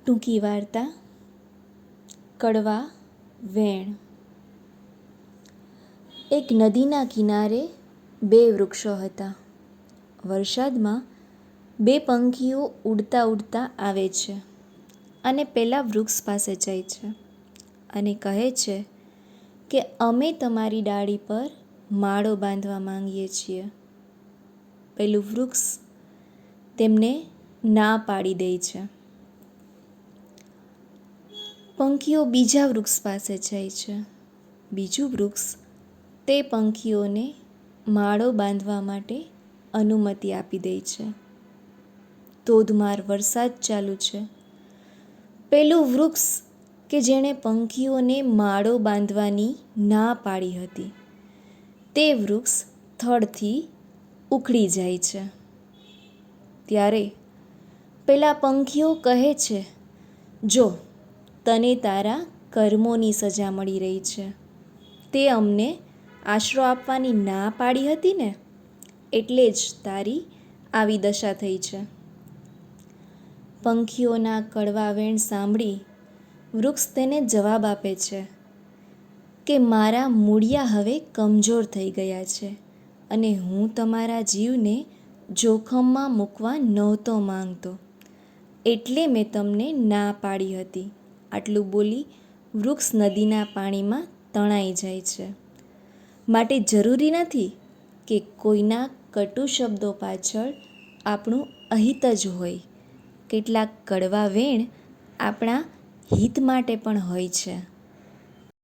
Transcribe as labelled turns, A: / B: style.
A: ટૂંકી વાર્તા કડવા વેણ. એક નદીના કિનારે બે વૃક્ષો હતા. વરસાદમાં બે પંખીઓ ઉડતા ઉડતા આવે છે અને પેલા વૃક્ષ પાસે જાય છે અને કહે છે કે અમે તમારી ડાળી પર માળો બાંધવા માંગીએ છીએ. પેલું વૃક્ષ તેમને ના પાડી દે છે. પંખીઓ બીજા વૃક્ષ પાસે જાય છે. બીજું વૃક્ષ તે પંખીઓને માળો બાંધવા માટે અનુમતિ આપી દે છે. ધોધમાર વરસાદ ચાલુ છે. પેલું વૃક્ષ કે જેણે પંખીઓને માળો બાંધવાની ના પાડી હતી તે વૃક્ષ થડથી ઉખડી જાય છે. ત્યારે પેલા પંખીઓ કહે છે, જો તને તારા કર્મોની સજા મળી રહી છે. તે અમને આશરો આપવાની ના પાડી હતી ને, એટલે જ તારી આવી દશા થઈ છે. પંખીઓના કડવા વેણ સાંભળી વૃક્ષ તેને જવાબ આપે છે કે મારા મૂળિયા હવે કમજોર થઈ ગયા છે અને હું તમારા જીવને જોખમમાં મૂકવા નહોતો માંગતો, એટલે મેં તમને ના પાડી હતી. આટલું બોલી વૃક્ષ નદીના પાણીમાં તણાઈ જાય છે. માટે જરૂરી નથી કે કોઈના કટુ શબ્દો પાછળ આપણું અહિત જ હોય. કેટલાક કડવા વેણ આપણા હિત માટે પણ હોય છે.